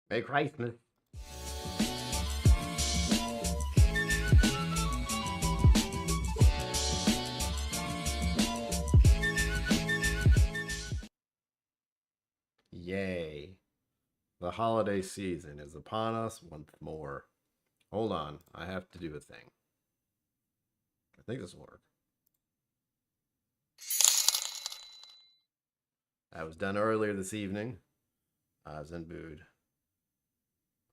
Merry Christmas. Yay. The holiday season is upon us once more. Hold on. I have to do a thing. I think this will work. That was done earlier this evening. Zenbood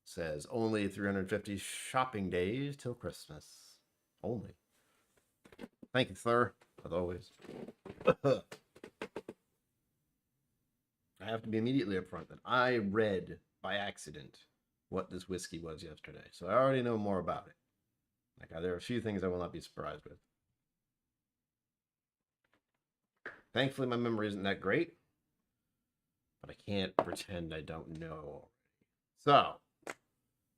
says only 350 shopping days till Christmas. Only. Thank you, sir, as always. I have to be immediately upfront that I read by accident what this whiskey was yesterday, so I already know more about it. Like, there are a few things I will not be surprised with. Thankfully, my memory isn't that great, but I can't pretend I don't know. So,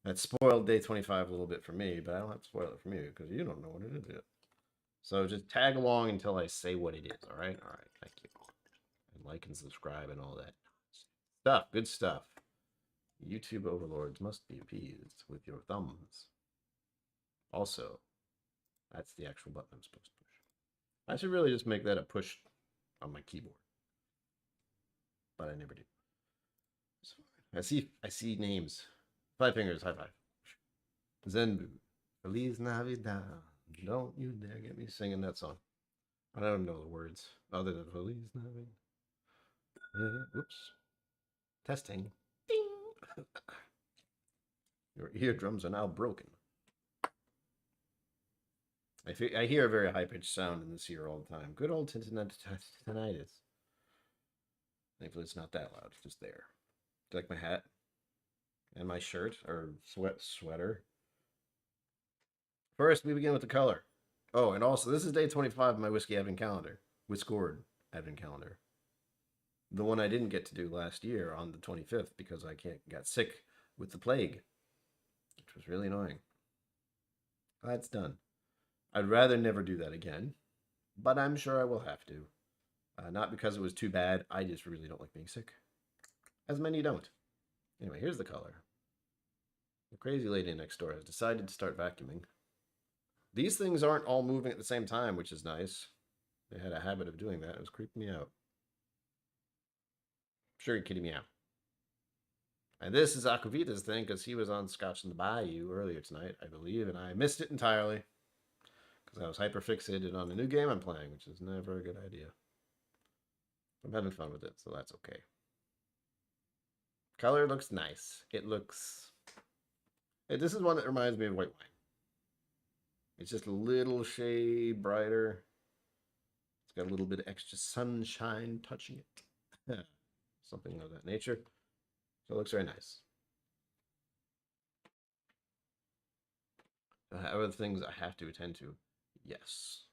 that spoiled day 25 a little bit for me, but I don't have to spoil it for you because you don't know what it is yet. So just tag along until I say what it is, all right? All right, thank you. And like and subscribe and all that stuff. Good stuff. YouTube overlords must be appeased with your thumbs. Also, that's the actual button I'm supposed to push. I should really just make that a push on my keyboard. But I never do. I see names. 5 fingers, high five. Zenbu. Feliz Navidad. Don't you dare get me singing that song. I don't know the words other than Feliz Navidad. Whoops. Testing. Ding. Your eardrums are now broken. I hear a very high-pitched sound in this ear all the time. Good old tinnitus. Thankfully, it's not that loud. It's just there. Do you like my hat? And my shirt, or sweater? First, we begin with the color. Oh, and also, this is day 25 of my whiskey advent calendar. Whiscord advent calendar. The one I didn't get to do last year on the 25th because I got sick with the plague, which was really annoying. That's done. I'd rather never do that again, but I'm sure I will have to. Not because it was too bad. I just really don't like being sick. As many don't. Anyway, here's the color. The crazy lady next door has decided to start vacuuming. These things aren't all moving at the same time, which is nice. They had a habit of doing that. It was creeping me out. Sure, you're kidding me out. And this is Aquavita's thing because he was on Scotch in the Bayou earlier tonight, I believe, and I missed it entirely because I was hyper fixated on the new game I'm playing, which is never a good idea. I'm having fun with it, so that's okay. Color looks nice. This is one that reminds me of white wine. It's just a little shade brighter. It's got a little bit of extra sunshine touching it. Something of that nature. So it looks very nice. Other things I have to attend to. Yes.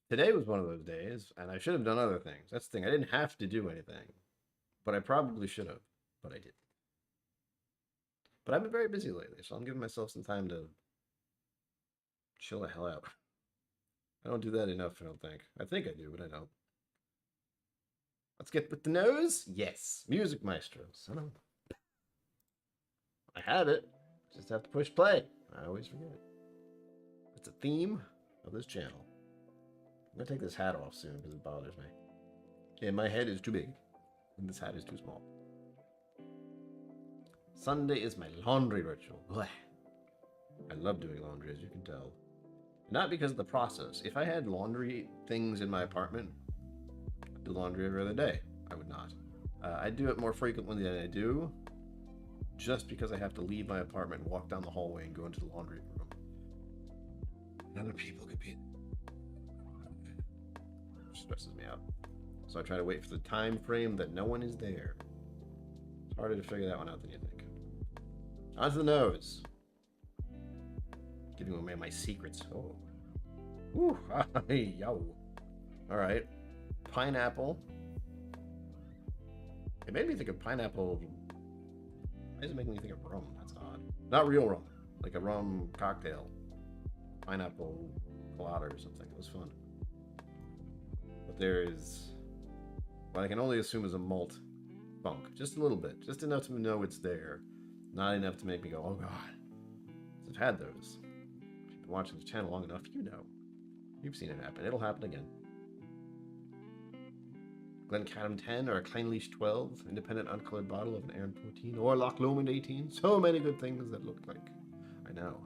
Today was one of those days, and I should have done other things. That's the thing. I didn't have to do anything, but I probably should have, but I didn't. But I've been very busy lately, so I'm giving myself some time to chill the hell out. I don't do that enough, I don't think. I think I do, but I don't. Let's get with the nose. Yes. Music Maestro. Son of... I have it. Just have to push play. I always forget it. It's a theme of this channel. I'm going to take this hat off soon because it bothers me. Yeah, my head is too big. And this hat is too small. Sunday is my laundry ritual. Blech. I love doing laundry, as you can tell. Not because of the process. If I had laundry things in my apartment, I'd do laundry every other day. I would not. I do it more frequently than I do, just because I have to leave my apartment and walk down the hallway and go into the laundry room. And other people could be... It stresses me out. So I try to wait for the time frame that no one is there. It's harder to figure that one out than you think. Onto the nose. Giving away my secrets. Oh. Ooh. Yo. All right. Pineapple. It made me think of pineapple. Why is it making me think of rum? That's odd. Not real rum. Like a rum cocktail. Pineapple colada or something. It was fun. But there is what I can only assume is a malt funk. Just a little bit. Just enough to know it's there. Not enough to make me go, oh god. I've had those. If you've been watching the channel long enough, you know. You've seen it happen. It'll happen again. Glencadam 10 or a Clynelish 12, independent uncolored bottle of an Aaron 14 or Loch Lomond 18. So many good things that look like. I know.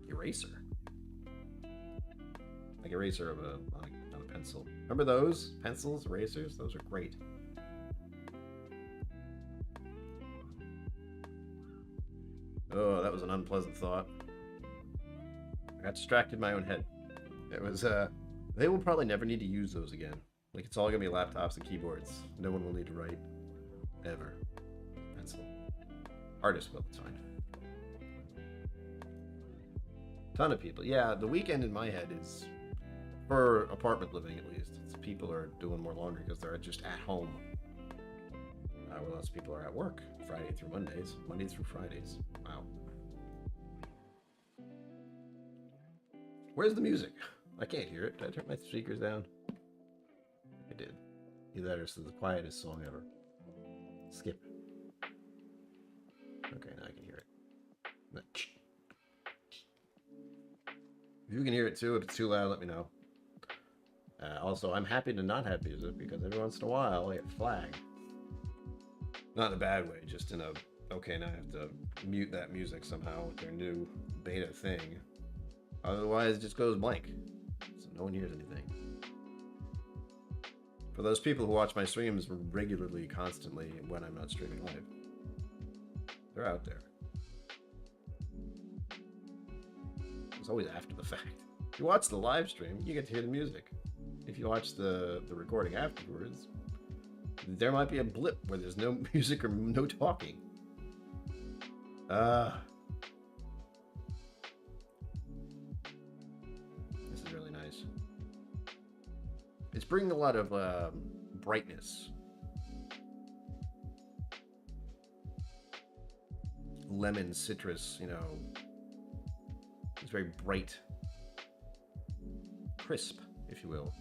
Eraser. Like eraser of on a pencil. Remember those? Pencils, erasers? Those are great. Oh, that was an unpleasant thought. I got distracted in my own head. It was, they will probably never need to use those again. Like, it's all gonna be laptops and keyboards. No one will need to write. Ever. Pencil. Artists will, it's fine. Ton of people. Yeah, the weekend in my head is, for apartment living at least, it's people are doing more laundry because they're just at home. While else people are at work. Friday through Mondays. Monday through Fridays. Wow. Where's the music? I can't hear it. Did I turn my speakers down? I did. Either that or this is the quietest song ever. Skip. Okay, now I can hear it. If you can hear it too, if it's too loud, let me know. Also, I'm happy to not have music because every once in a while I get flagged. Not in a bad way, just in a, okay, now I have to mute that music somehow with their new beta thing. Otherwise, it just goes blank. So no one hears anything. For those people who watch my streams regularly, constantly, when I'm not streaming live, they're out there. It's always after the fact. If you watch the live stream, you get to hear the music. If you watch the recording afterwards, there might be a blip where there's no music or no talking. This is really nice. It's bringing a lot of brightness. Lemon, citrus, you know. It's very bright. Crisp, if you will.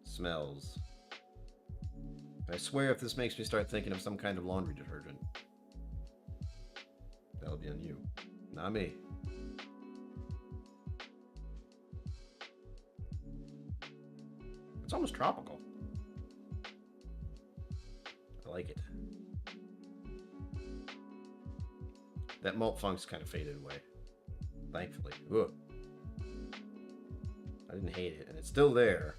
Smells. I swear if this makes me start thinking of some kind of laundry detergent, that'll be on you, not me. It's almost tropical. I like it. That malt funk's kind of faded away, thankfully. Ugh. I didn't hate it, and it's still there.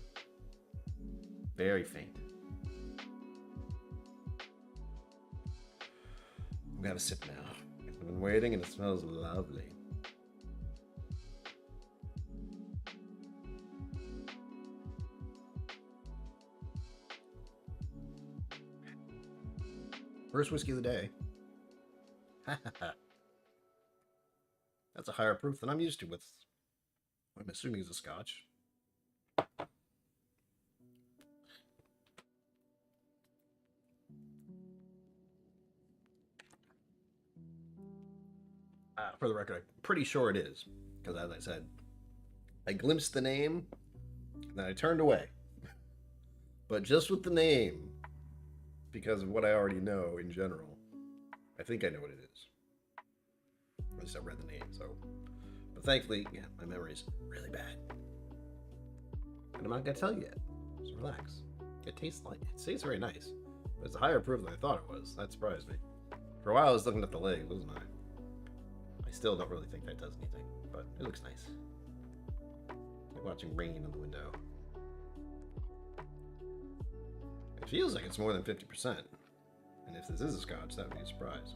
Very faint. I'm gonna have a sip now. I've been waiting and it smells lovely. First whiskey of the day. That's a higher proof than I'm used to with, I'm assuming is a Scotch. For the record, I'm pretty sure it is. Because as I said, I glimpsed the name, and then I turned away. But just with the name, because of what I already know in general, I think I know what it is. At least I read the name, so. But thankfully, yeah, my memory's really bad. And I'm not going to tell you yet. Just relax. It tastes very nice. But it's a higher proof than I thought it was. That surprised me. For a while I was looking at the leg, wasn't I? I still don't really think that does anything, but it looks nice. Like watching rain in the window. It feels like it's more than 50%. And if this is a Scotch, that would be a surprise.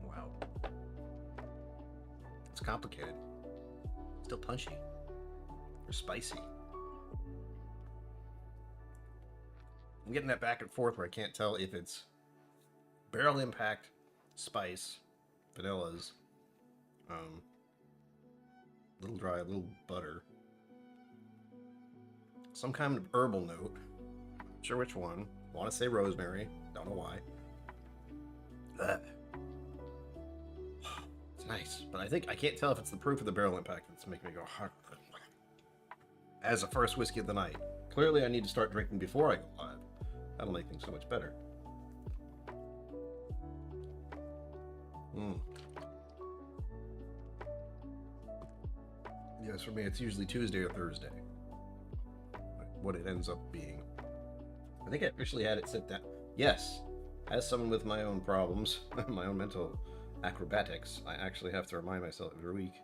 Wow. It's complicated. Still punchy. Or spicy. I'm getting that back and forth where I can't tell if it's barrel impact, spice, vanillas, little dry, a little butter, some kind of herbal note. Not sure which one. Want to say rosemary. Don't know why. Ugh. It's nice, but I can't tell if it's the proof of the barrel impact that's making me go hard. As a first whiskey of the night. Clearly, I need to start drinking before I go live. That'll make things so much better. Yes, for me, it's usually Tuesday or Thursday. What it ends up being. I think I officially had it sit down. Yes, as someone with my own problems, my own mental acrobatics, I actually have to remind myself every week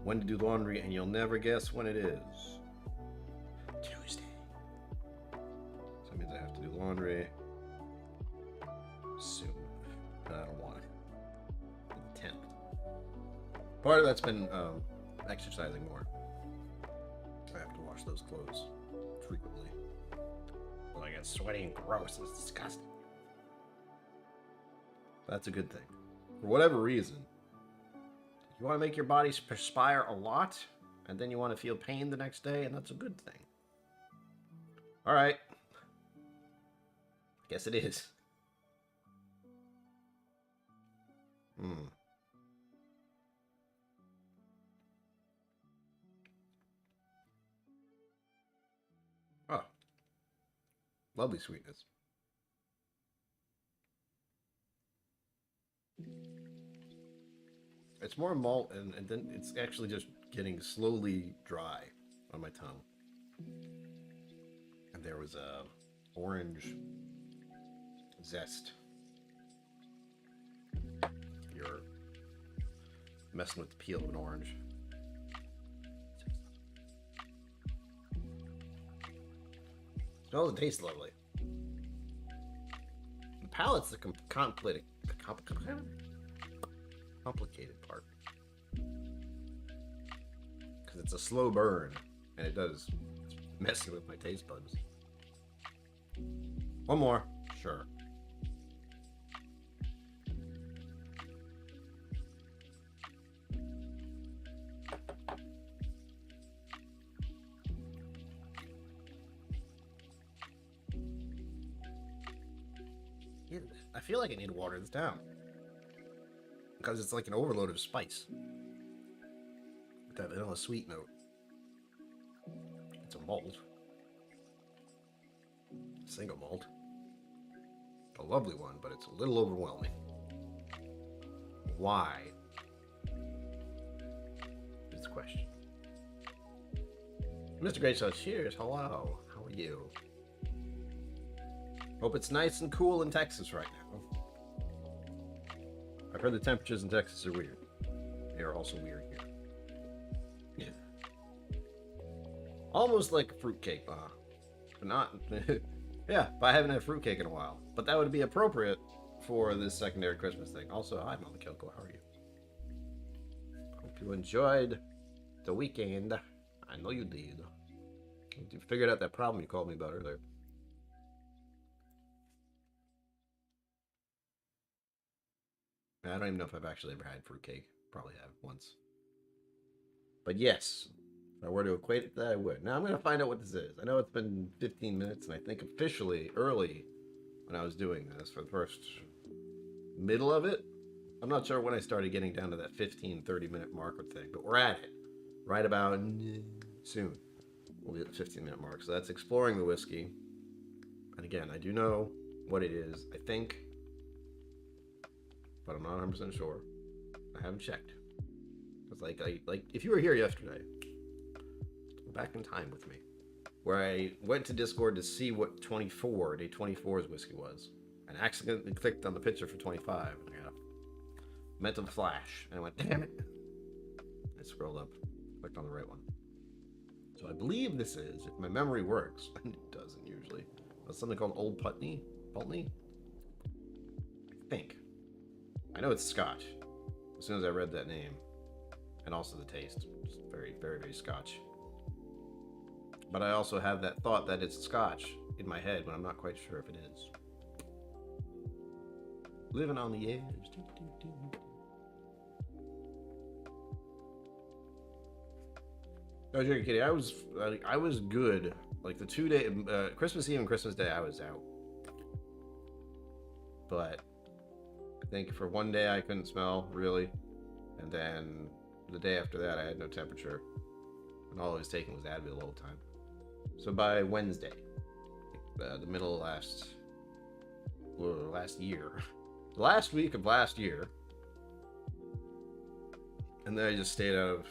when to do laundry, and you'll never guess when it is. Tuesday. So that means I have to do laundry soon. And I don't want it. The 10th. Part of that's been exercising more. I have to wash those clothes frequently. Well, I get sweaty and gross. It's disgusting. That's a good thing. For whatever reason, you want to make your body perspire a lot, and then you want to feel pain the next day, and that's a good thing. All right. Guess it is. Oh. Lovely sweetness. It's more malt, and then it's actually just getting slowly dry on my tongue. And there was a orange zest. You're messing with the peel of an orange. Smells and tastes lovely. The palate's the complicated part. Because it's a slow burn, and it does. It's messing with my taste buds. One more. Sure. I feel like I need to water this down. Because it's like an overload of spice. With that vanilla sweet note. It's a malt. Single malt. A lovely one, but it's a little overwhelming. Why? Is the question. Mr. Great says, cheers, hello. How are you? Hope it's nice and cool in Texas right now. I've heard the temperatures in Texas are weird. They are also weird here. Yeah. Almost like a fruitcake, but not. Yeah, but I haven't had fruitcake in a while. But that would be appropriate for this secondary Christmas thing. Also, hi, Mama KillCo, how are you? Hope you enjoyed the weekend. I know you did. You figured out that problem you called me about earlier. I don't even know if I've actually ever had fruitcake. Probably have once. But yes, if I were to equate it to that, I would. Now I'm going to find out what this is. I know it's been 15 minutes, and I think officially early when I was doing this for the first middle of it. I'm not sure when I started getting down to that 15, 30-minute mark thing, but we're at it. Right about soon. We'll be at the 15-minute mark. So that's exploring the whiskey. And again, I do know what it is, I think, but I'm not 100% sure. I haven't checked. It's like if you were here yesterday, go back in time with me, where I went to Discord to see what day 24's whiskey was, and accidentally clicked on the picture for 25, and I got a mental flash, and I went, damn it. I scrolled up, clicked on the right one. So I believe this is, if my memory works, and it doesn't usually, it's something called Old Putney? Pulteney? I think. I know it's Scotch, as soon as I read that name. And also the taste. It's very, very, very Scotch. But I also have that thought that it's Scotch in my head when I'm not quite sure if it is. Living on the edge. Oh, you're kidding. I was good Like the 2 day, Christmas Eve and Christmas Day, I was out. But I think for one day I couldn't smell, really. And then the day after that, I had no temperature. And all I was taking was Advil all the time. So by Wednesday, the middle of last year, the last week of last year, and then I just stayed out of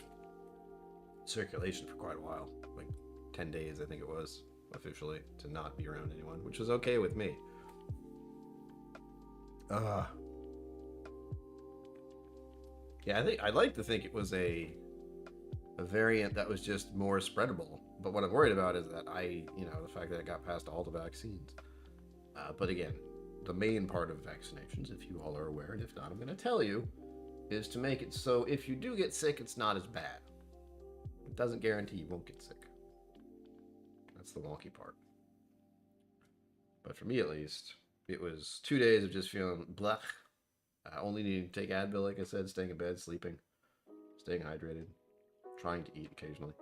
circulation for quite a while, like 10 days, I think it was, officially, to not be around anyone, which was okay with me. Yeah, I'd like to think it was a variant that was just more spreadable. But what I'm worried about is that the fact that I got past all the vaccines. But again, the main part of vaccinations, if you all are aware, and if not, I'm going to tell you, is to make it so if you do get sick, it's not as bad. It doesn't guarantee you won't get sick. That's the wonky part. But for me, at least, it was 2 days of just feeling blech. Only needing to take Advil, like I said, staying in bed, sleeping, staying hydrated, trying to eat occasionally.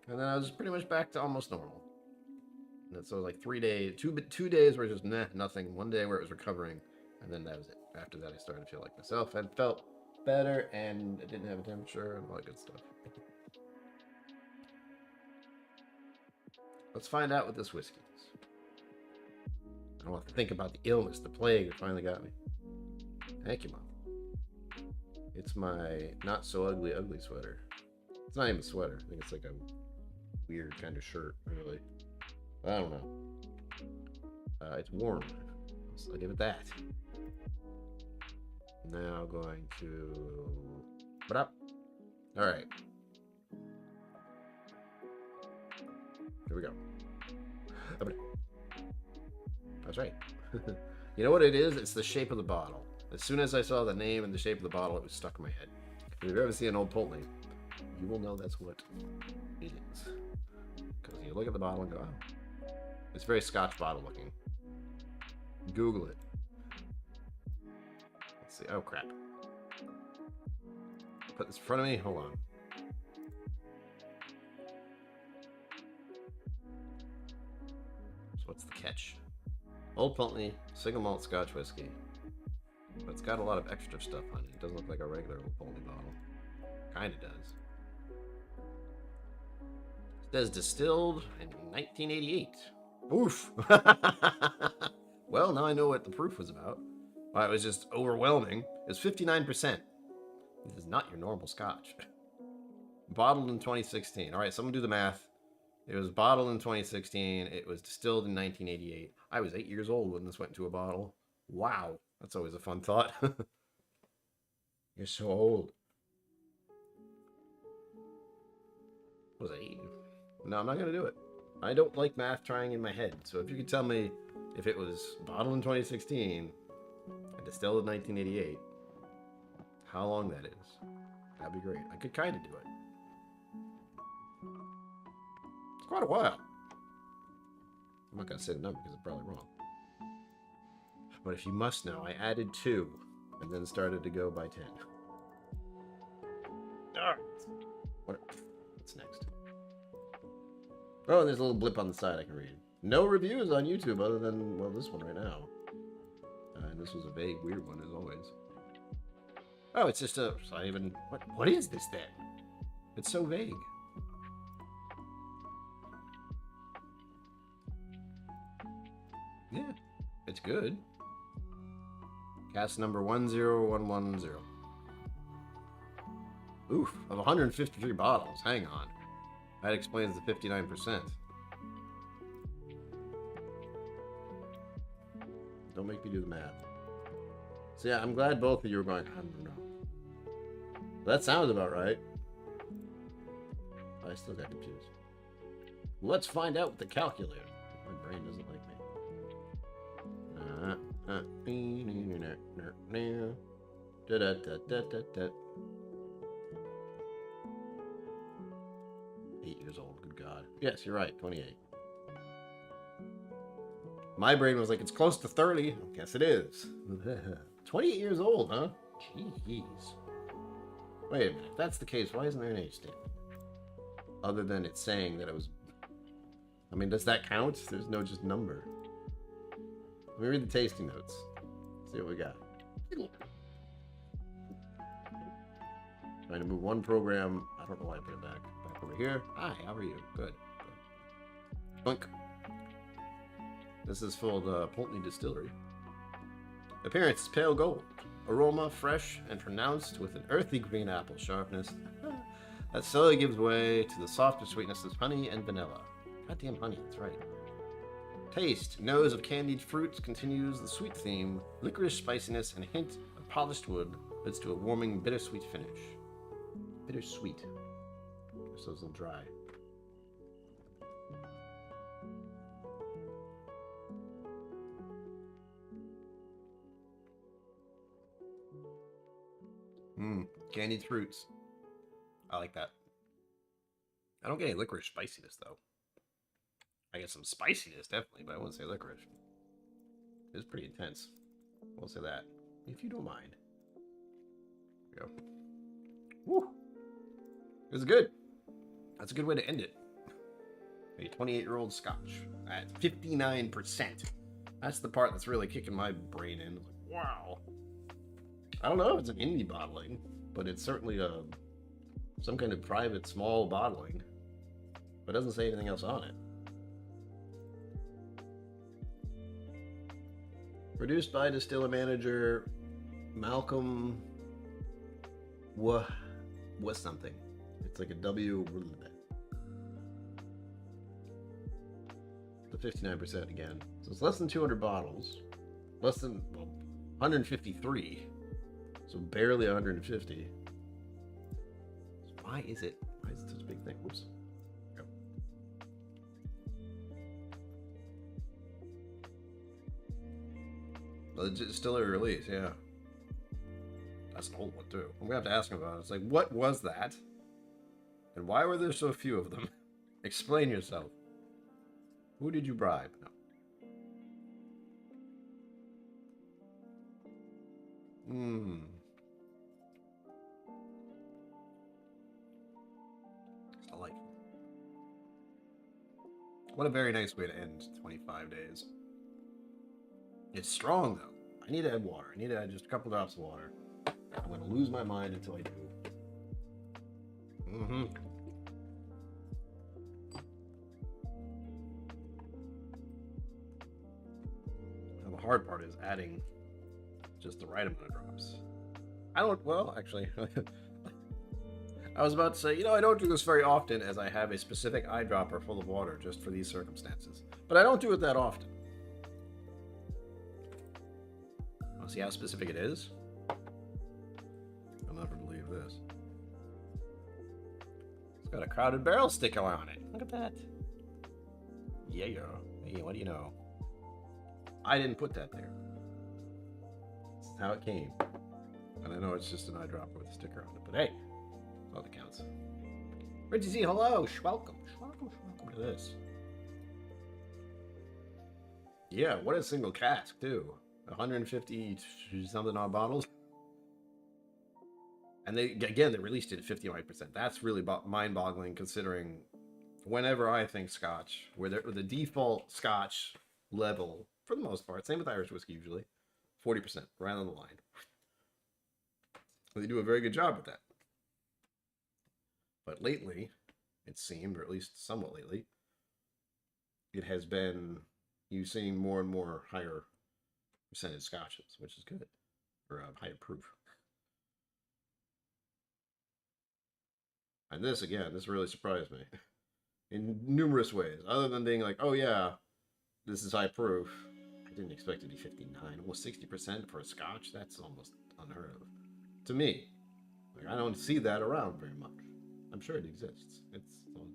And then I was pretty much back to almost normal. And so it was like 3 days, two days where just nothing. 1 day where it was recovering, and then that was it. After that, I started to feel like myself and felt better, and I didn't have a temperature and all that good stuff. Let's find out what this whiskey is. I don't have to think about the illness, the plague that finally got me. Thank you, Mom. It's my not so ugly sweater. It's not even a sweater. I think it's like a weird kind of shirt, really. I don't know. It's warm. So I'll give it that. Now going to... What up? Alright. Here we go. That's right. You know what it is? It's the shape of the bottle. As soon as I saw the name and the shape of the bottle, it was stuck in my head. If you've ever seen an Old Pulteney, you will know that's what it is. Because you look at the bottle and go, oh. It's very Scotch bottle looking. Google it. Let's see. Oh, crap. Put this in front of me. Hold on. So what's the catch? Old Pulteney, single malt Scotch whiskey. But it's got a lot of extra stuff on it. It doesn't look like a regular Old Pulteney bottle. Kinda does. It says distilled in 1988. Oof! Well, now I know what the proof was about. Well, it was just overwhelming. It was 59%. This is not your normal Scotch. Bottled in 2016. Alright, someone do the math. It was bottled in 2016. It was distilled in 1988. I was 8 years old when this went into a bottle. Wow. That's always a fun thought. You're so old. Was I 8? No, I'm not going to do it. I don't like math trying in my head. So if you could tell me if it was bottled in 2016 and distilled in 1988, how long that is, that'd be great. I could kind of do it. It's quite a while. I'm not going to say the number because it's probably wrong. But if you must know, I added 2 and then started to go by 10. What's next? Oh, there's a little blip on the side I can read. No reviews on YouTube other than, well, this one right now. And this was a vague, weird one, as always. Oh, it's just a... It's not even... What is this, then? It's so vague. Yeah, it's good. Cast number 10110. Oof, of 153 bottles. Hang on. That explains the 59%. Don't make me do the math. So yeah, I'm glad both of you are going, I don't know. That sounds about right. I still got confused. Let's find out with the calculator. My brain doesn't like me. 8 years old, good God. Yes, you're right, 28. My brain was like, it's close to 30. Guess it is. 28 years old, huh? Jeez. Wait a minute, if that's the case, why isn't there an age statement? Other than it's saying that it was I mean, does that count? There's no just number. Let me read the tasting notes. See what we got. Trying to move one program. I don't know why I put it back. Back over here. Hi, how are you? Good. Boink. This is for the Pulteney Distillery. Appearance is pale gold. Aroma fresh and pronounced with an earthy green apple sharpness that slowly gives way to the softer sweetness of honey and vanilla. Goddamn honey, that's right. Taste. Nose of candied fruits continues the sweet theme. Licorice spiciness and a hint of polished wood leads to a warming bittersweet finish. Bittersweet. So it's a little dry. Candied fruits. I like that. I don't get any licorice spiciness, though. I get some spiciness, definitely, but I wouldn't say licorice. It's pretty intense. We'll say that. If you don't mind. There we go. Woo! It was good. That's a good way to end it. A 28-year-old Scotch at 59%. That's the part that's really kicking my brain in. Like, wow. I don't know if it's an indie bottling, but it's certainly some kind of private small bottling. But it doesn't say anything else on it. Produced by distiller manager Malcolm was something. It's like a W. The 59% again. So it's less than 200 bottles. Less than 153. So barely 150. So why is it such a big thing? Whoops. Go. Well, it's still a release, yeah. That's an old one too. I'm gonna have to ask him about it. It's like, what was that? And why were there so few of them? Explain yourself. Who did you bribe? No. Delightful. What a very nice way to end 25 days. It's strong though. I need to add water. I need to add just a couple drops of water. I'm going to lose my mind until I do. Now the hard part is adding just the right amount of drops. Actually, I was about to say, I don't do this very often as I have a specific eyedropper full of water just for these circumstances. But I don't do it that often. Want to see how specific it is? I'll never believe this. It's got a crowded barrel sticker on it. Look at that. Yeah. Hey, what do you know? I didn't put that there. This is how it came. And I know it's just an eyedropper with a sticker on it, but hey, that's all that counts. Richie Z, hello. Welcome to this. Yeah, what a single cask, too. 150 something odd bottles. And they released it at 59%. That's really mind-boggling considering whenever I think Scotch, where the default Scotch level, for the most part, same with Irish whiskey usually, 40%, right on the line. They do a very good job with that. But lately, it seemed, or at least somewhat lately, it has been you seeing more and more higher percentage Scotches, which is good, or higher proof. And this really surprised me in numerous ways, other than being like, oh yeah, this is high proof. I didn't expect it to be 59, almost 60% for a Scotch. That's almost unheard of to me. Like, I don't see that around very much. I'm sure it exists.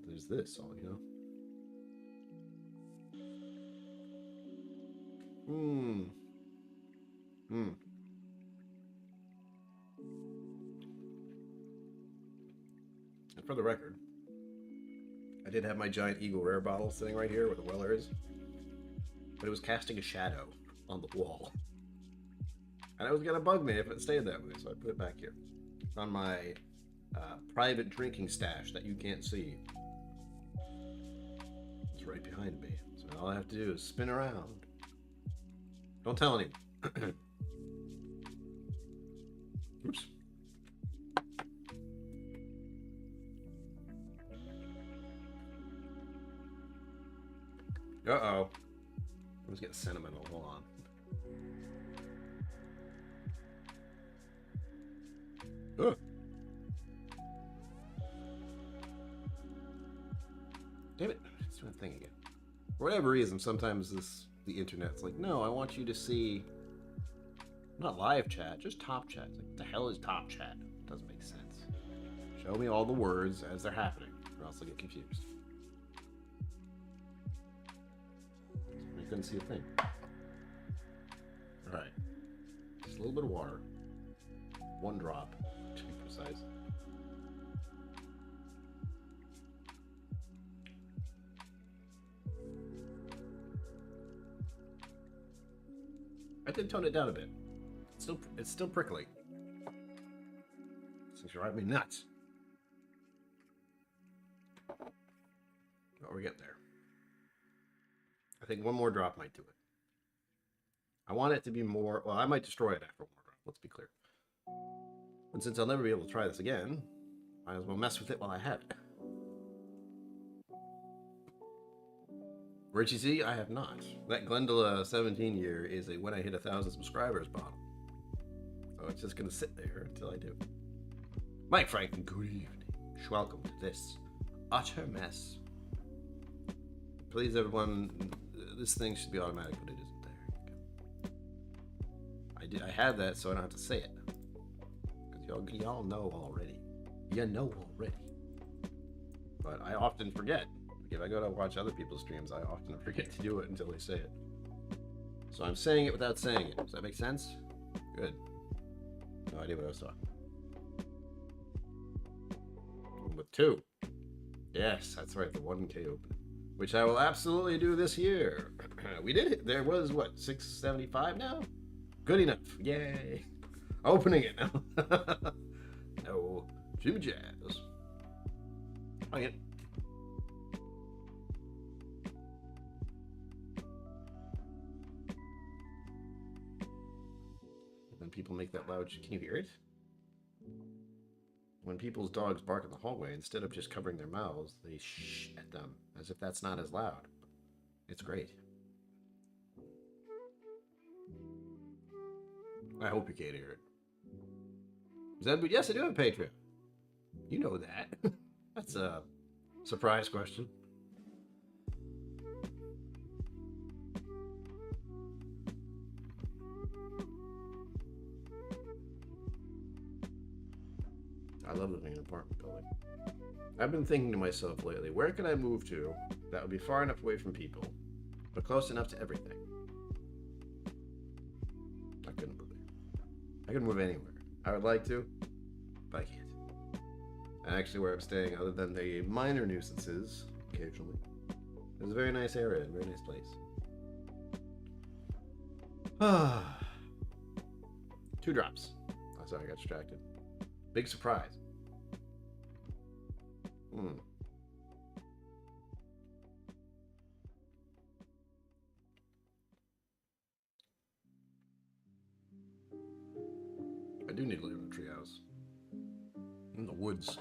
There's this all, And for the record, I did have my giant Eagle Rare bottle sitting right here where the Weller is, but it was casting a shadow on the wall. And it was going to bug me if it stayed that way, so I put it back here. It's on my private drinking stash that you can't see. It's right behind me. So all I have to do is spin around. Don't tell anyone. Oops. Uh-oh. I was getting sentimental. Hold on. Ugh. Damn it. It's doing a thing again. For whatever reason, sometimes the internet's like, no, I want you to see not live chat, just top chat. It's like, what the hell is top chat? It doesn't make sense. Show me all the words as they're happening, or else I'll get confused. I couldn't see a thing. Alright. Just a little bit of water. 1 drop, to be precise. I did tone it down a bit. It's still prickly. Seems to drive me nuts. But we're getting there. I think 1 more drop might do it. I want it to be more... Well, I might destroy it after 1 more drop. Let's be clear. And since I'll never be able to try this again, might as well mess with it while I have it. Richie C, I have not. That Glendale 17 year is a when I hit 1,000 subscribers bottle. So it's just going to sit there until I do. Mike Franklin, good evening. Welcome to this utter mess. Please, everyone, this thing should be automatic, but it isn't there. I had that so I don't have to say it. Because y'all know already. You know already. But I often forget. If I go to watch other people's streams, I often forget to do it until they say it. So I'm saying it without saying it. Does that make sense? Good. No idea what I was talking about. Number 2. Yes, that's right, the 1K opening. Which I will absolutely do this year. We did it. There was, what, 675 now? Good enough. Yay. Opening it now. No. Jimmy Jazz. Okay. When people make that loud, can you hear it? When people's dogs bark in the hallway, instead of just covering their mouths, they shh at them, as if that's not as loud. It's great. I hope you can't hear it. Is that, yes, I do have a Patreon. You know that. That's a surprise question. I love living in an apartment building. I've been thinking to myself lately, where can I move to that would be far enough away from people, but close enough to everything? I couldn't move there. I couldn't move anywhere. I would like to, but I can't. And actually where I'm staying, other than the minor nuisances, occasionally, is a very nice area, a very nice place. 2 drops. Oh, sorry, I got distracted. Big surprise. I do need to live in a treehouse. In the woods.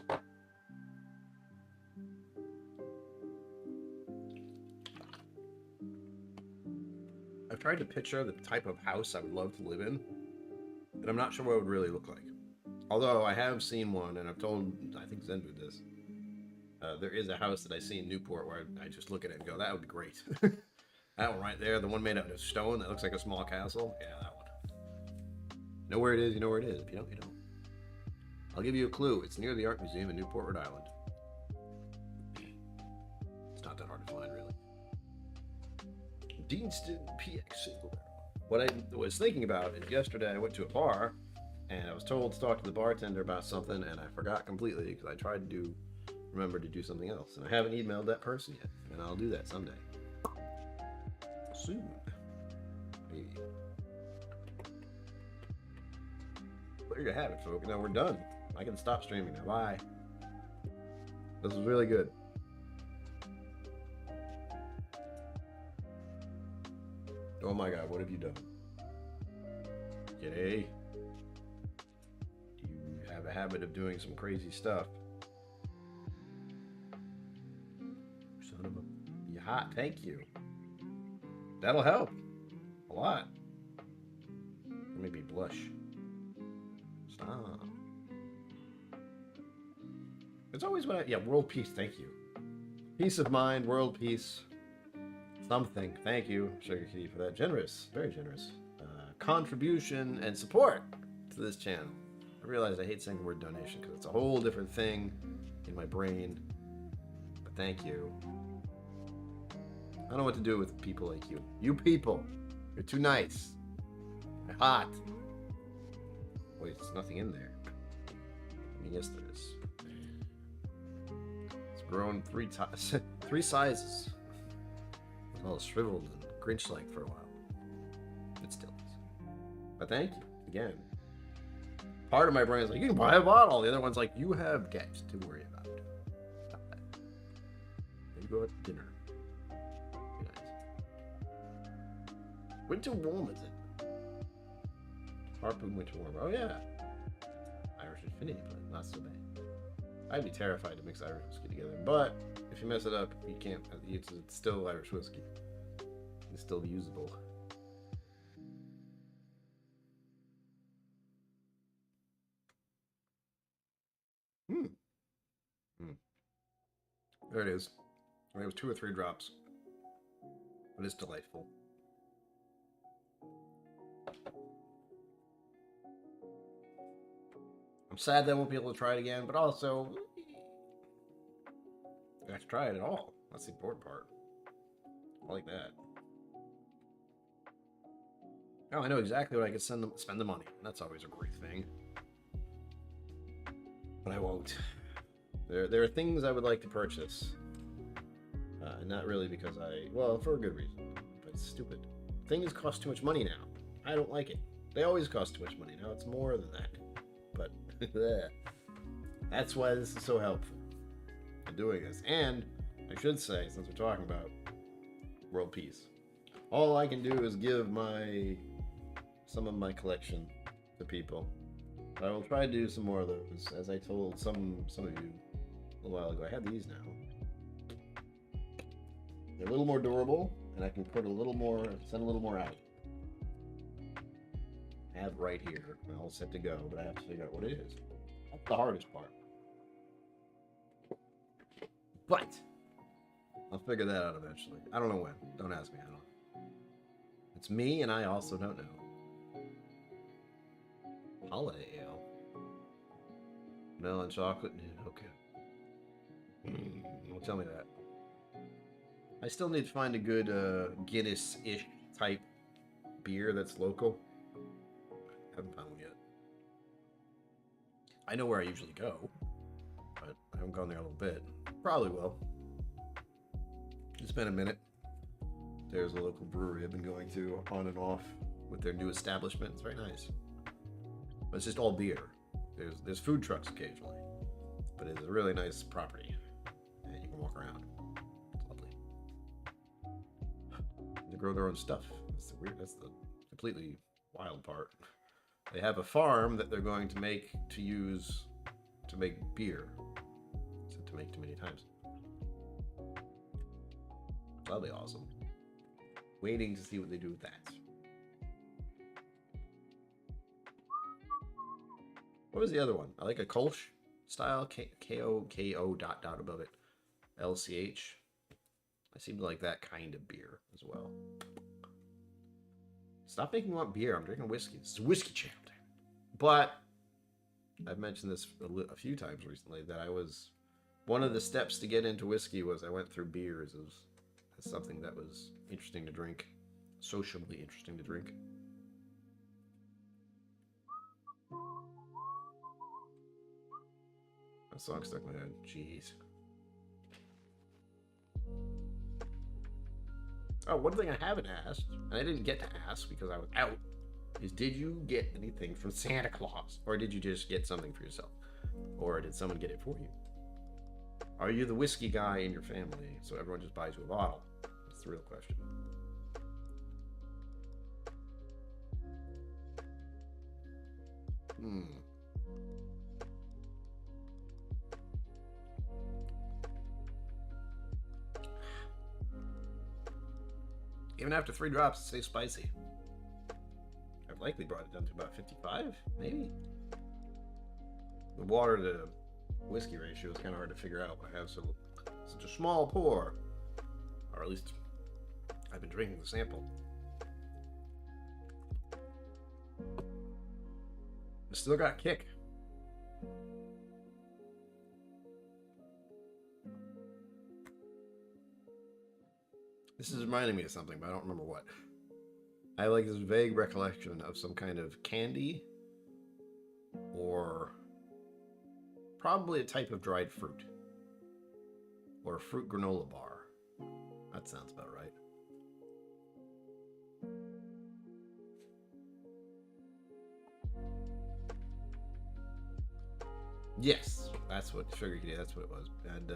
I've tried to picture the type of house I would love to live in, and I'm not sure what it would really look like. Although I have seen one, and I've told, I think Zen did this. There is a house that I see in Newport where I just look at it and go, that would be great. That one right there, the one made out of stone that looks like a small castle. Yeah, that one. Know where it is, you know where it is. If you don't, you don't. I'll give you a clue. It's near the Art Museum in Newport, Rhode Island. It's not that hard to find, really. Deanston PX Single Barrel. What I was thinking about is yesterday I went to a bar, and I was told to talk to the bartender about something, and I forgot completely because I tried to remember to do something else. And I haven't emailed that person yet, and I'll do that someday. Soon. Maybe. There you have it, folks. Now we're done. I can stop streaming now. Bye. This was really good. Oh my God, what have you done? G'day. You have a habit of doing some crazy stuff. Son of a... You hot, thank you. That'll help. A lot. Maybe blush. Stop. It's always when I... Yeah, world peace, thank you. Peace of mind, world peace. Something. Thank you, Sugar Kitty, for that generous, very generous contribution and support to this channel. I realize I hate saying the word donation because it's a whole different thing in my brain. But thank you. I don't know what to do with people like you. You people, you're too nice. You're hot. Wait, there's nothing in there. I mean, yes, there is. It's grown three sizes. It's all shriveled and Grinch-like for a while. It still is. But thank you again. Part of my brain is like, you can buy a bottle. The other one's like, you have debts to worry about. Maybe go out to dinner. Be nice. Winter warm, is it? Harpoon winter warm. Oh yeah. Irish Infinity blend. Not so bad. I'd be terrified to mix Irish whiskey together, but if you mess it up, you can't. It's still Irish whiskey. It's still usable. There it is. It was 2 or 3 drops, but it's delightful. I'm sad that I won't be able to try it again, but also I have to try it at all. That's the important part. I like that. Oh, I know exactly what I could spend the money. That's always a great thing. But I won't. There are things I would like to purchase. Not really because well, for a good reason. But it's stupid. Things cost too much money now. I don't like it. They always cost too much money. Now it's more than that. But that's why this is so helpful in doing this. And I should say, since we're talking about world peace, all I can do is give some of my collection to people. But I will try to do some more of those. As I told some of you a little while ago, I have these now. They're a little more durable, and I can put send a little more out. I have right here, and all set to go, but I have to figure out what it is. That's the hardest part. But I'll figure that out eventually. I don't know when. Don't ask me. I don't know. It's me, and I also don't know. Holiday ale. Melon chocolate. Okay. Don't tell me that. I still need to find a good Guinness-ish type beer that's local. Haven't found one yet. I know where I usually go, but I haven't gone there in a little bit. Probably will. It's been a minute. There's a local brewery I've been going to on and off with their new establishment. It's very nice. But it's just all beer. There's food trucks occasionally, but it's a really nice property, and you can walk around. It's lovely. They grow their own stuff. That's the completely wild part. They have a farm that they're going to make to make beer. Said to make too many times. That'll be awesome. Waiting to see what they do with that. What was the other one? I like a Kolsch style. K-O dot above it. LCH. I seem to like that kind of beer as well. Stop making me want beer. I'm drinking whiskey. This is a whiskey channel. But I've mentioned this a few times recently that one of the steps to get into whiskey was I went through beers as something that was interesting to drink, sociably interesting to drink. That song stuck in my head. Jeez. Oh, one thing I haven't asked, and I didn't get to ask because I was out, is did you get anything from Santa Claus? Or did you just get something for yourself? Or did someone get it for you? Are you the whiskey guy in your family, so everyone just buys you a bottle? That's the real question. Hmm. Even after 3 drops, it stays spicy. I've likely brought it down to about 55, maybe. The water to whiskey ratio is kind of hard to figure out when I have such a small pour, or at least I've been drinking the sample. It's still got kick. This is reminding me of something, but I don't remember what. I have like this vague recollection of some kind of candy or probably a type of dried fruit or a fruit granola bar. That sounds about right. Yes, that's what that's what it was. And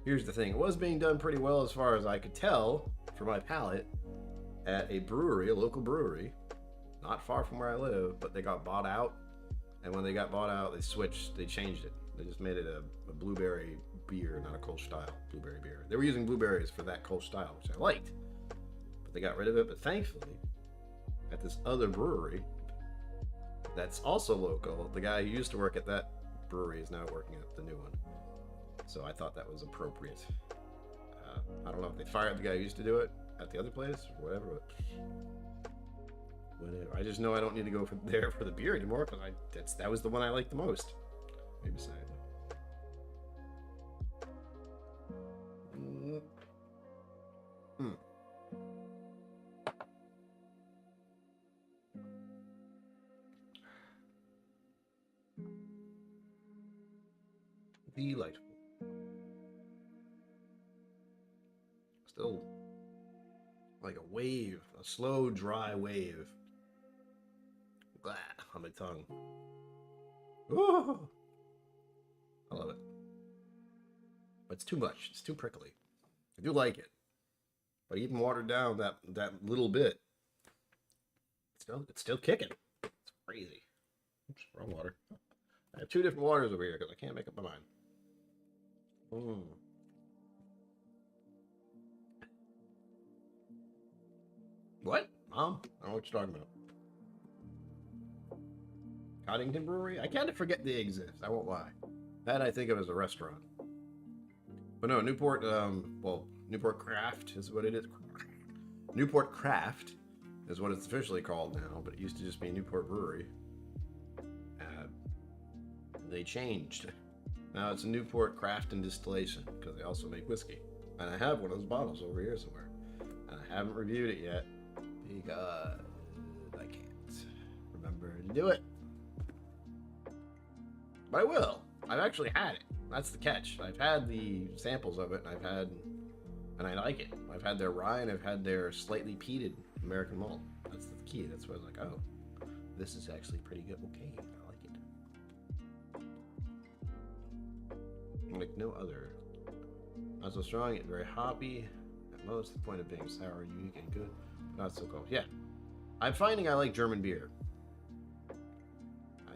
here's the thing: it was being done pretty well as far as I could tell for my palate at a brewery, a local brewery, not far from where I live. But they got bought out, and when they got bought out, they changed it. They just made it a blueberry beer, not a Kolsch style blueberry beer. They were using blueberries for that Kolsch style, which I liked, but they got rid of it. But thankfully, at this other brewery that's also local, the guy who used to work at that brewery is now working at the new one. So I thought that was appropriate. I don't know if they fired the guy who used to do it at the other place or whatever, but whatever. I just know I don't need to go there for the beer anymore because that was the one I liked the most. Maybe say. Delightful. Still like a wave, a slow, dry wave. Blah, on my tongue. Ooh, I love it. But it's too much. It's too prickly. I do like it, but even watered down that little bit, it's still kicking. It's crazy. Oops, wrong water. I have 2 different waters over here because I can't make up my mind. What? Mom? I don't know what you're talking about. Coddington Brewery? I kind of forget they exist. I won't lie. That I think of as a restaurant. But no, Newport, Newport Craft is what it is. Newport Craft is what it's officially called now, but it used to just be Newport Brewery. They changed. Now it's a Newport Craft and Distillation because they also make whiskey. And I have one of those bottles over here somewhere. And I haven't reviewed it yet because I can't remember to do it. But I will. I've actually had it. That's the catch. I've had the samples of it, and I like it. I've had their rye, and I've had their slightly peated American malt. That's the key. That's why I was like, oh, this is actually pretty good. Okay, I like it. Like no other. Not so strong, yet very hoppy. At most, the point of being sour, unique, and good, but not so cold. Yeah, I'm finding I like German beer.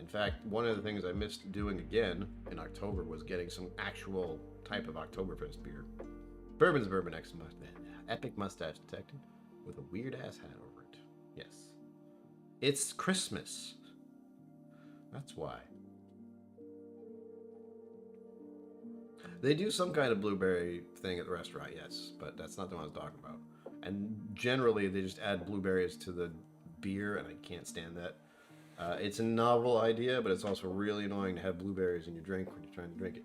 In fact, one of the things I missed doing again in October was getting some actual type of Oktoberfest beer. Bourbon's Bourbon X Epic Mustache Detected with a weird ass hat over it. Yes. It's Christmas. That's why. They do some kind of blueberry thing at the restaurant, yes, but that's not the one I was talking about. And generally, they just add blueberries to the beer, and I can't stand that. It's a novel idea, but it's also really annoying to have blueberries in your drink when you're trying to drink it.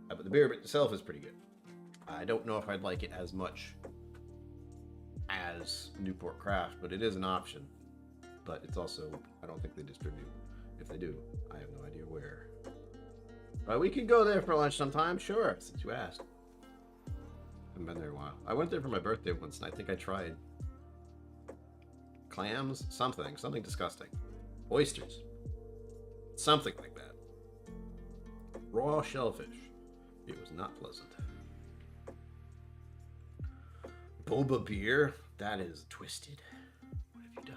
But the beer itself is pretty good. I don't know if I'd like it as much as Newport Craft, but it is an option. But it's also, I don't think they distribute. If they do, I have no idea where. But we could go there for lunch sometime, sure, since you asked. Haven't been there in a while. I went there for my birthday once, and I think I tried clams, something disgusting. Oysters. Something like that. Raw shellfish. It was not pleasant. Boba beer? That is twisted. What have you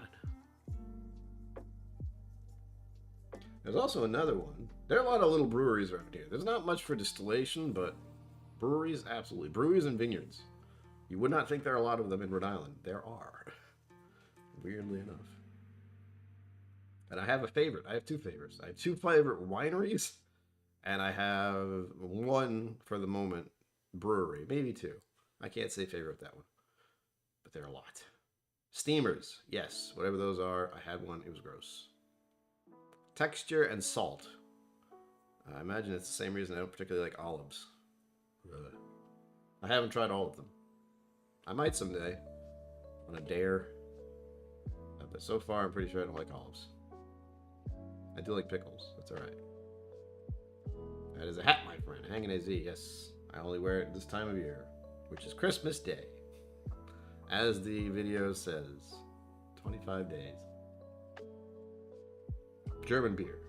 done? There's also another one. There are a lot of little breweries around here. There's not much for distillation, but breweries, absolutely. Breweries and vineyards. You would not think there are a lot of them in Rhode Island. There are. Weirdly enough. And I have a favorite. I have two favorites. I have two favorite wineries, and I have one, for the moment, brewery. Maybe two. I can't say favorite that one. But there are a lot. Steamers. Yes. Whatever those are. I had one. It was gross. Texture and salt. I imagine it's the same reason I don't particularly like olives. I haven't tried all of them. I might someday. On a dare. But so far, I'm pretty sure I don't like olives. I do like pickles. That's alright. That is a hat, my friend. Hanging a Z. Yes. I only wear it this time of year. Which is Christmas Day. As the video says. 25 days. German beer.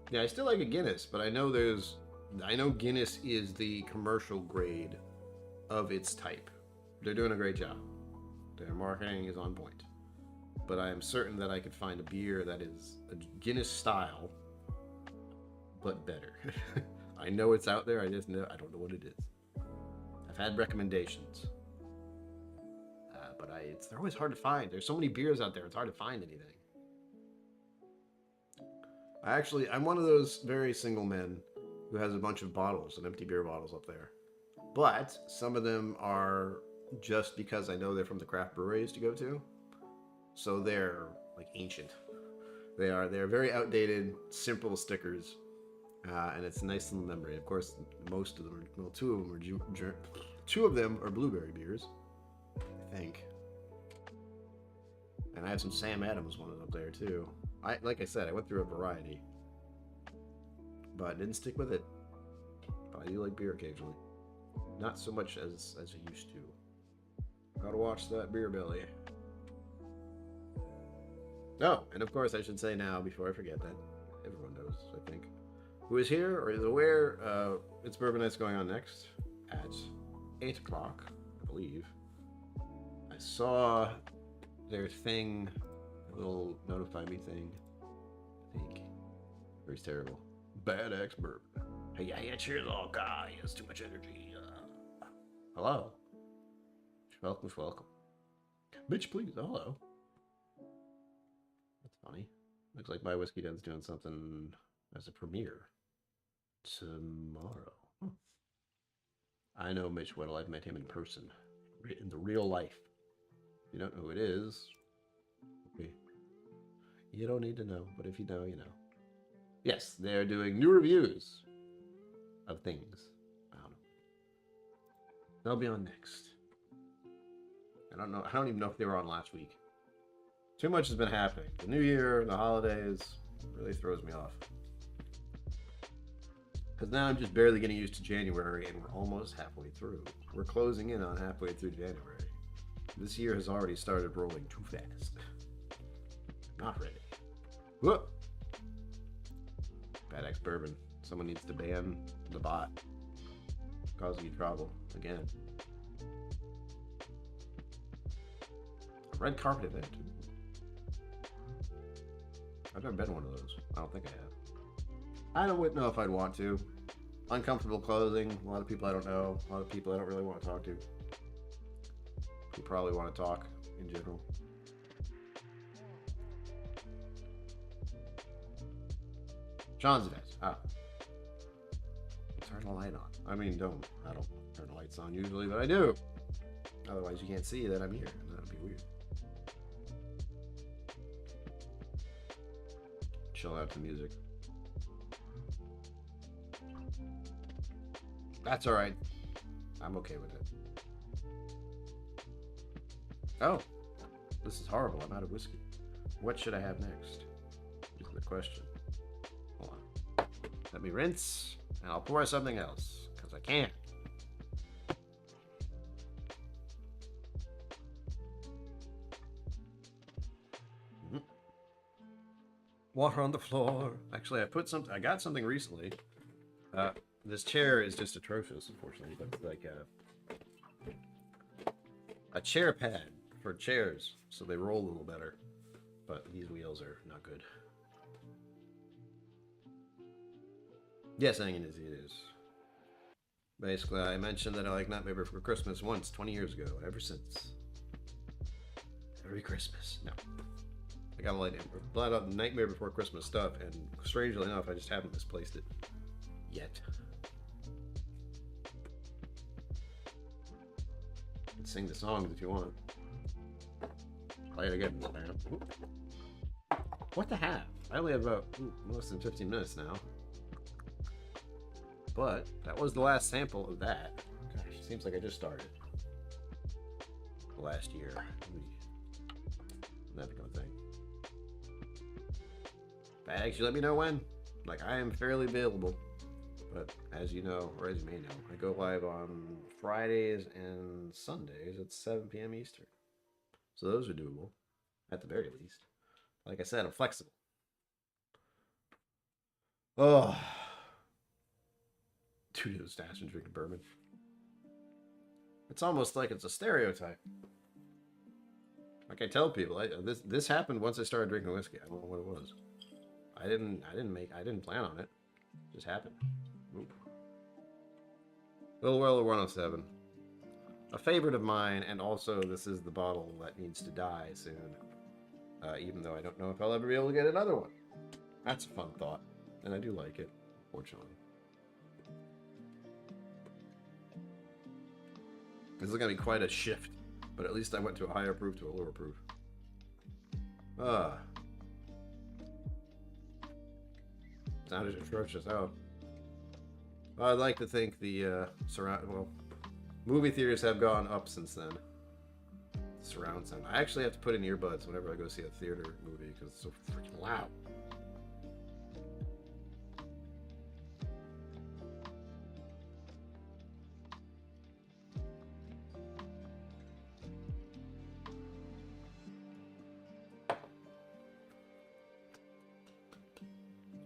Yeah, I still like a Guinness, but I know Guinness is the commercial grade of its type. They're doing a great job. Their marketing is on point. But I am certain that I could find a beer that is a Guinness style, but better. I know it's out there, I don't know what it is. I've had recommendations. But they're always hard to find. There's so many beers out there, it's hard to find anything. I'm one of those very single men who has a bunch of bottles and empty beer bottles up there. But some of them are just because I know they're from the craft brewery I used to go to. So they're like ancient. They're very outdated, simple stickers. And it's a nice little memory. Of course, most of them are, well, two of them are blueberry beers, I think. And I have some Sam Adams ones up there too. Like I said, I went through a variety, but I didn't stick with it. But I do like beer occasionally. Not so much as I used to. Gotta watch that beer belly. Oh, and of course I should say now, before I forget that, everyone knows, I think, who is here or is aware, it's Bourbon Night's going on next at 8 o'clock, I believe. I saw their thing, a little notify me thing, I think. Very terrible. Bad X Bourbon. Hey, yeah, cheers, all guy. He has too much energy. Hello. Welcome. Bitch, please, hello. That's funny. Looks like my whiskey den's doing something as a premiere tomorrow. I know Mitch Weddle. I've met him in person, in the real life. If you don't know who it is, okay. You don't need to know, but if you know, you know. Yes, they're doing new reviews of things. I don't know. They'll be on next. I don't even know if they were on last week. Too much has been happening. The new year, the holidays, really throws me off. Because now I'm just barely getting used to January, and we're almost halfway through. We're closing in on halfway through January. This year has already started rolling too fast. Not ready. Whoop! Bad X Bourbon. Someone needs to ban the bot. Causing you trouble. Again. A red carpet event. I've never been one of those. I don't think I have. I don't know if I'd want to. Uncomfortable clothing. A lot of people I don't know. A lot of people I don't really want to talk to. Who probably want to talk in general. Sean's event. Turn the light on. I don't turn the lights on usually, but I do. Otherwise you can't see that I'm here, and that would be weird. Chill out to music. That's alright. I'm okay with it. Oh. This is horrible. I'm out of whiskey. What should I have next? Is the question. Hold on. Let me rinse, and I'll pour something else, because I can. Water on the floor. Actually, I got something recently. This chair is just atrocious, unfortunately, but it's like a chair pad for chairs, so they roll a little better. But these wheels are not good. Yes, hanging as it is. Basically, I mentioned that I like Nightmare Before Christmas once, 20 years ago. Ever since. Every Christmas. No. I got a lot of Nightmare Before Christmas stuff, and strangely enough, I just haven't misplaced it yet. You can sing the songs if you want. Play it again. What the heck? I only have about less than 15 minutes now. But that was the last sample of that. Gosh, seems like I just started. Last year. That kind of thing. Bags, you let me know when. Like, I am fairly available. But as you know, or as you may know, I go live on Fridays and Sundays at 7 p.m. Eastern. So those are doable, at the very least. Like I said, I'm flexible. Oh. 2 to the stash and drinking bourbon. It's almost like it's a stereotype. Like I tell people, this happened once I started drinking whiskey. I don't know what it was. I didn't plan on it. It just happened. Oop. Little Weller 107. A favorite of mine, and also this is the bottle that needs to die soon. Even though I don't know if I'll ever be able to get another one. That's a fun thought. And I do like it, fortunately. This is going to be quite a shift. But at least I went to a higher proof to a lower proof. Sounded atrocious out. I'd like to think the movie theaters have gone up since then. Surround sound. I actually have to put in earbuds whenever I go see a theater movie because it's so freaking loud.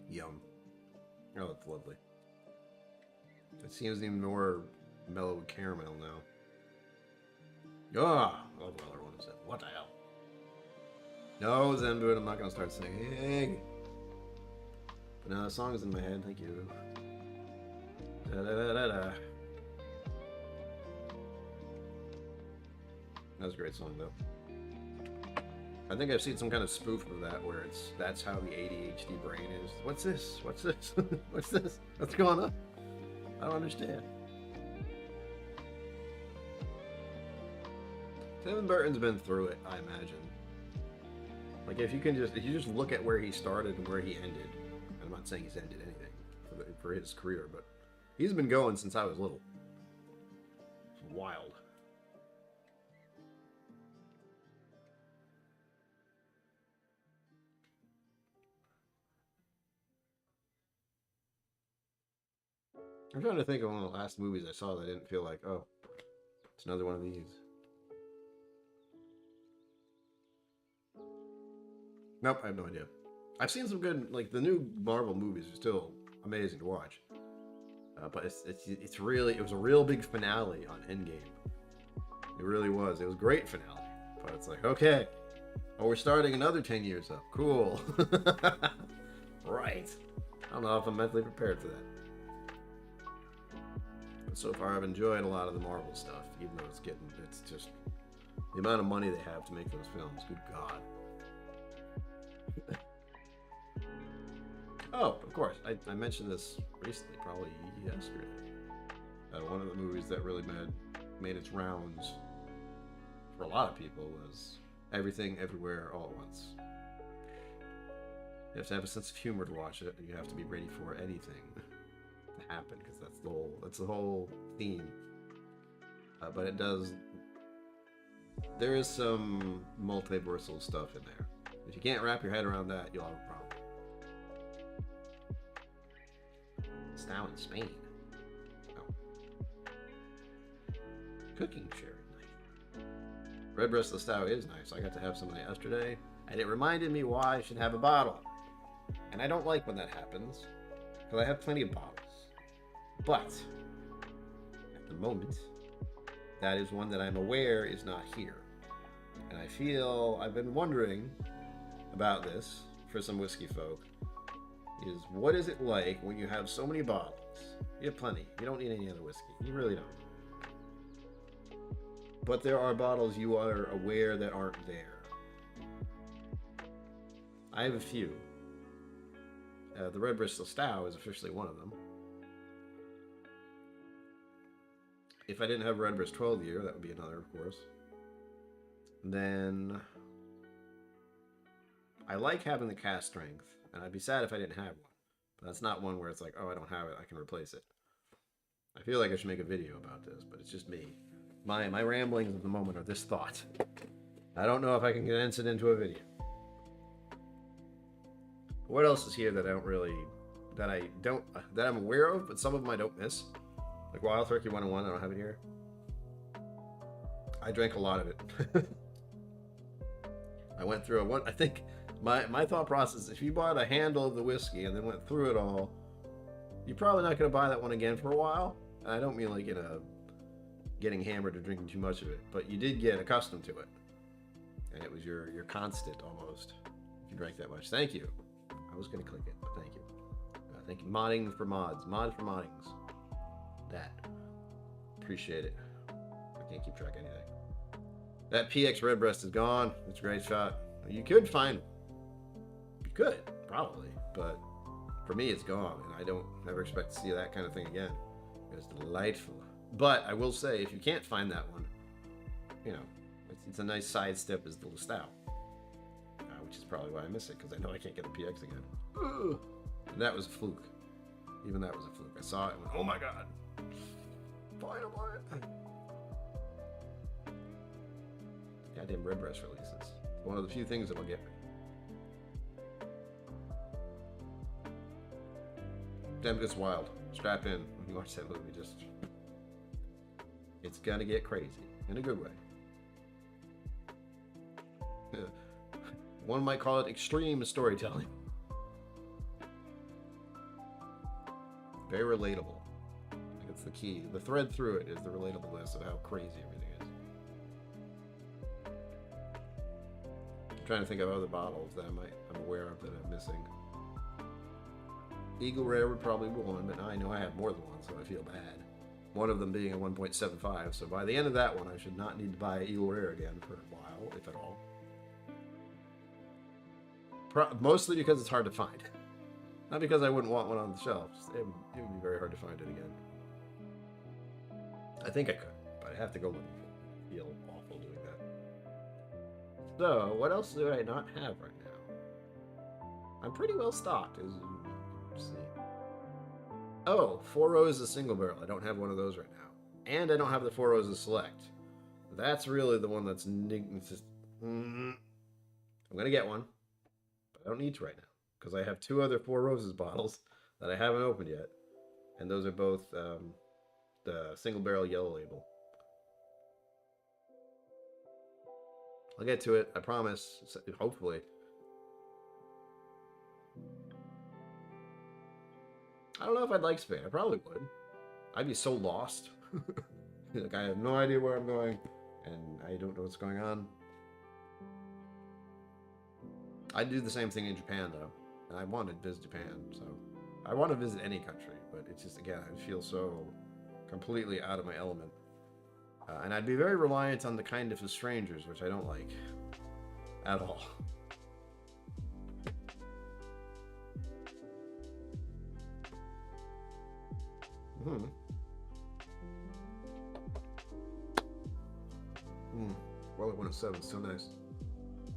Yum. Oh, that's lovely. It seems even more mellow caramel now. Ah, oh, love Weller 107. What the hell? No, Zenboot, I'm not going to start singing. But now the song is in my head, thank you. Da, da, da, da, da. That was a great song, though. I think I've seen some kind of spoof of that where that's how the ADHD brain is. What's this? What's this? What's this? What's going on? I don't understand. Tim Burton's been through it, I imagine. Like if you just look at where he started and where he ended. And I'm not saying he's ended anything for his career, but he's been going since I was little. It's wild. I'm trying to think of one of the last movies I saw that I didn't feel like, oh, it's another one of these. Nope, I have no idea. I've seen some good, like the new Marvel movies are still amazing to watch. But it was a real big finale on Endgame. It really was. It was a great finale. But it's like, okay, oh, we're starting another 10 years up. Cool. Right. I don't know if I'm mentally prepared for that. But so far, I've enjoyed a lot of the Marvel stuff, even though it's just the amount of money they have to make those films. Good God. Oh, of course. I mentioned this recently, probably yesterday. One of the movies that really made its rounds for a lot of people was Everything, Everywhere, All at Once. You have to have a sense of humor to watch it, and you have to be ready for anything to happen, because that's the whole theme. But it does. There is some multiversal stuff in there. If you can't wrap your head around that, you'll have a problem. It's now in Spain. Oh. Cooking sherry knife. Red Breast Stout is nice. I got to have some yesterday, and it reminded me why I should have a bottle. And I don't like when that happens, because I have plenty of bottles. But at the moment, that is one that I'm aware is not here. And I feel, I've been wondering about this for some whiskey folk is, what is it like when you have so many bottles? You have plenty. You don't need any other whiskey. You really don't. But there are bottles you are aware that aren't there. I have a few. The Red Bristol Stout is officially one of them. If I didn't have Red Bristol 12 year, that would be another, of course. Then I like having the cask strength, and I'd be sad if I didn't have one. But that's not one where it's like, oh, I don't have it, I can replace it. I feel like I should make a video about this, but it's just me. My ramblings of the moment are this thought. I don't know if I can condense it into a video. What else is here that I don't really, that I'm aware of, but some of them I don't miss? Like Wild Turkey 101, I don't have it here. I drank a lot of it. I went through one. I think my thought process, if you bought a handle of the whiskey and then went through it all, you're probably not going to buy that one again for a while. And I don't mean like in a getting hammered or drinking too much of it, but you did get accustomed to it. And it was your constant almost, if you drank that much. Thank you. I was going to click it, but thank you. Thank you. Modding for mods. Mod for moddings. That. Appreciate it. I can't keep track of anything. That PX Redbreast is gone. It's a great shot. You could find it. You could, probably. But for me, it's gone. And I don't ever expect to see that kind of thing again. It was delightful. But I will say, if you can't find that one, you know, it's a nice sidestep as the Stout. Which is probably why I miss it, because I know I can't get the PX again. Ugh. And that was a fluke. Even that was a fluke. I saw it and went, oh my god. Fine, I'll buy it. Goddamn Redbreast releases. It's one of the few things that'll get me. Damn, it's wild. Strap in when you watch that movie. Just, it's gonna get crazy in a good way. One might call it extreme storytelling. Very relatable. I think it's the key. The thread through it is the relatableness of how crazy everything is. I'm trying to think of other bottles that I'm aware of that I'm missing. Eagle Rare would probably be one, but I know I have more than one, so I feel bad. One of them being a 1.75, so by the end of that one, I should not need to buy Eagle Rare again for a while, if at all. Mostly because it's hard to find. Not because I wouldn't want one on the shelves. It would be very hard to find it again. I think I could, but I have to go looking for it. I feel awful doing that. So, what else do I not have right now? I'm pretty well stocked, as you see. Oh, Four Roses Single Barrel. I don't have one of those right now. And I don't have the Four Roses Select. That's really the one that's... I'm going to get one. I don't need to right now, because I have two other Four Roses bottles that I haven't opened yet, and those are both the single barrel yellow label. I'll get to it, I promise, hopefully. I don't know if I'd like Spain. I probably would. I'd be so lost. Like, I have no idea where I'm going, and I don't know what's going on. I'd do the same thing in Japan, though. And I want to visit Japan, so... I want to visit any country, but it's just, again, I feel so completely out of my element. And I'd be very reliant on the kindness of strangers, which I don't like. At all. Well, at 107, so nice.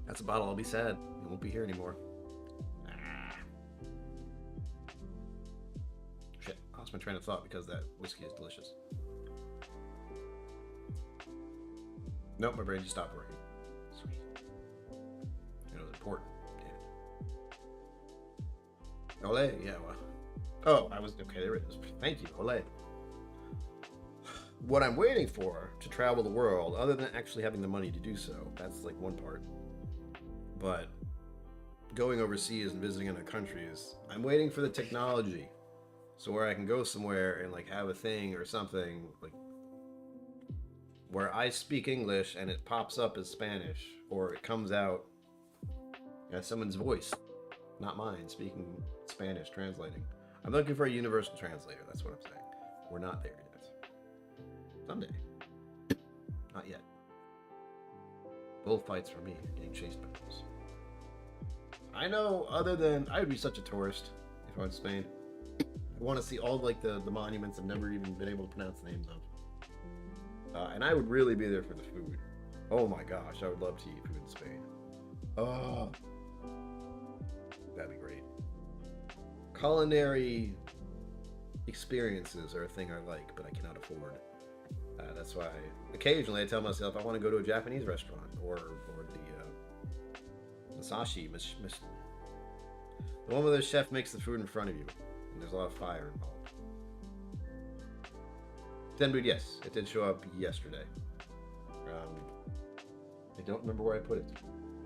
That's a bottle, I'll be sad. It won't be here anymore. Shit, I lost my train of thought because that whiskey is delicious. Nope, my brain just stopped working. Sweet. It was important. Yeah. Olé, yeah, well. Oh, I was, okay, there it is. Thank you, olé. What I'm waiting for to travel the world, other than actually having the money to do so, that's like one part. But going overseas and visiting other countries, I'm waiting for the technology. So where I can go somewhere and like have a thing or something, like where I speak English and it pops up as Spanish, or it comes out As someone's voice, not mine, speaking Spanish, translating. I'm looking for a universal translator. That's what I'm saying. We're not there yet. Someday. Not yet. Bullfights for me, getting chased by bulls. I know, other than, I would be such a tourist if I went to Spain. I want to see all like the monuments I've never even been able to pronounce the names of. And I would really be there for the food. Oh my gosh, I would love to eat food in Spain. Oh, that'd be great. Culinary experiences are a thing I like, but I cannot afford. That's why occasionally I tell myself I want to go to a Japanese restaurant or the Masashi, the one where the chef makes the food in front of you and there's a lot of fire involved. Zenbu, yes, it did show up yesterday. I don't remember where I put it.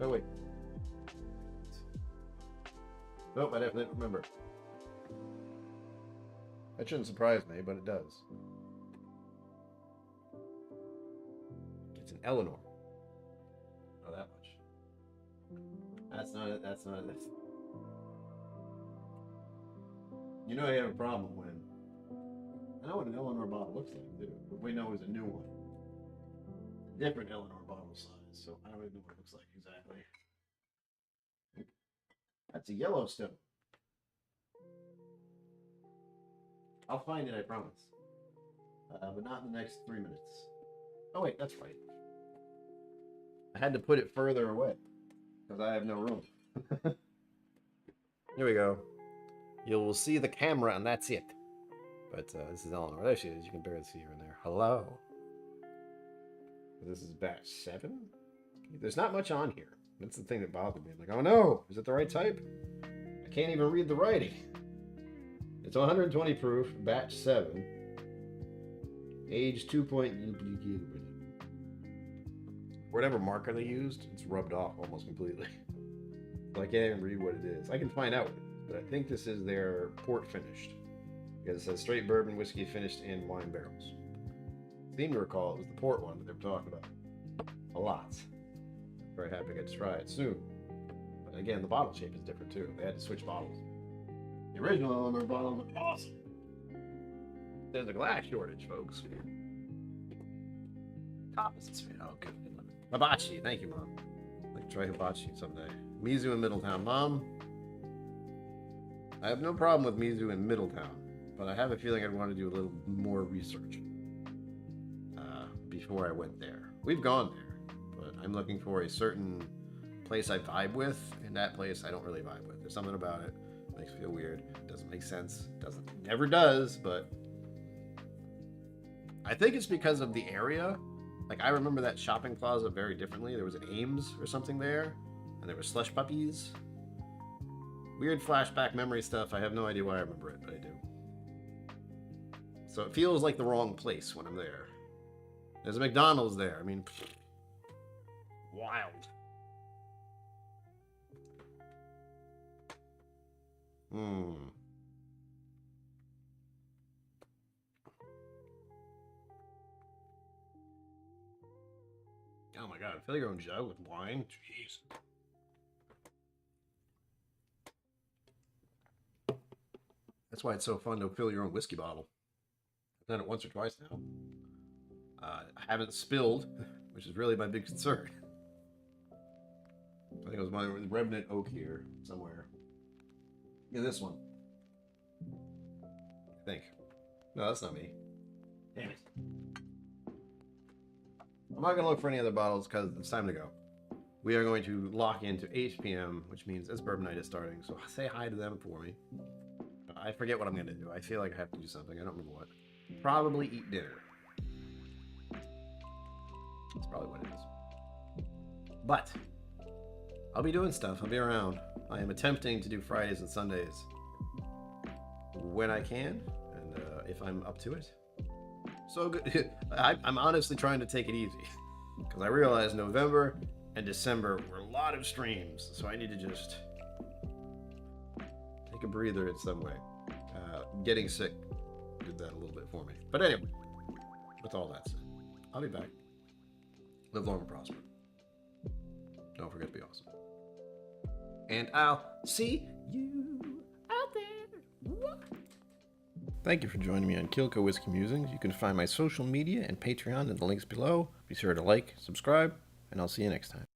Oh wait. Nope, I definitely remember. That shouldn't surprise me, but it does. It's an Eleanor. Oh, that much. That's not it. That's not it. You know I have a problem when I know what an Eleanor bottle looks like, too. But we know it's a new one. A different Eleanor bottle size, so I don't even know what it looks like exactly. That's a Yellowstone. I'll find it, I promise. But not in the next 3 minutes. Oh wait, that's right. I had to put it further away because I have no room. Here we go. You will see the camera and that's it. But this is Eleanor. There she is. You can barely see her in there. Hello. This is batch 7. There's not much on here. That's the thing that bothered me. I'm like, oh no, is it the right type? I can't even read the writing. It's 120 proof, batch 7. Age 2. Whatever marker they used, it's rubbed off almost completely. So I can't even read what it is. I can find out, but I think this is their port finished. Because it says straight bourbon whiskey finished in wine barrels. I seem to recall it was the port one that they were talking about. A lot. Very happy I get to try it soon. But again, the bottle shape is different too. They had to switch bottles. The original Eleanor bottle was awesome. There's a glass shortage, folks. Top is sweet. Oh, good. Hibachi. Thank you, Mom. I'd like to try hibachi someday. Mizu in Middletown. Mom, I have no problem with Mizu in Middletown, but I have a feeling I'd want to do a little more research before I went there. We've gone there, but I'm looking for a certain place I vibe with, and that place I don't really vibe with. There's something about it that makes me feel weird. Doesn't make sense. Never does, but I think it's because of the area. Like, I remember that shopping plaza very differently. There was an Ames or something there, and there were slush puppies. Weird flashback memory stuff. I have no idea why I remember it, but I do. So it feels like the wrong place when I'm there. There's a McDonald's there. I mean, wild. Oh my god, fill your own jug with wine? Jeez. That's why it's so fun to fill your own whiskey bottle. I've done it once or twice now. I haven't spilled, which is really my big concern. I think it was my Revenant Oak here somewhere. Yeah, this one. I think. No, that's not me. Damn it. I'm not going to look for any other bottles because it's time to go. We are going to lock into 8 p.m., which means it's bourbon night is starting. So say hi to them for me. I forget what I'm going to do. I feel like I have to do something. I don't remember what. Probably eat dinner. That's probably what it is. But I'll be doing stuff. I'll be around. I am attempting to do Fridays and Sundays when I can, and if I'm up to it. So good. I'm honestly trying to take it easy because I realize November and December were a lot of streams, so I need to just take a breather in some way. Getting sick did that a little bit for me. But anyway, with all that said, I'll be back. Live long and prosper. Don't forget to be awesome. And I'll see you out there. What? Thank you for joining me on KillCo Whiskey Musings. You can find my social media and Patreon in the links below. Be sure to like, subscribe, and I'll see you next time.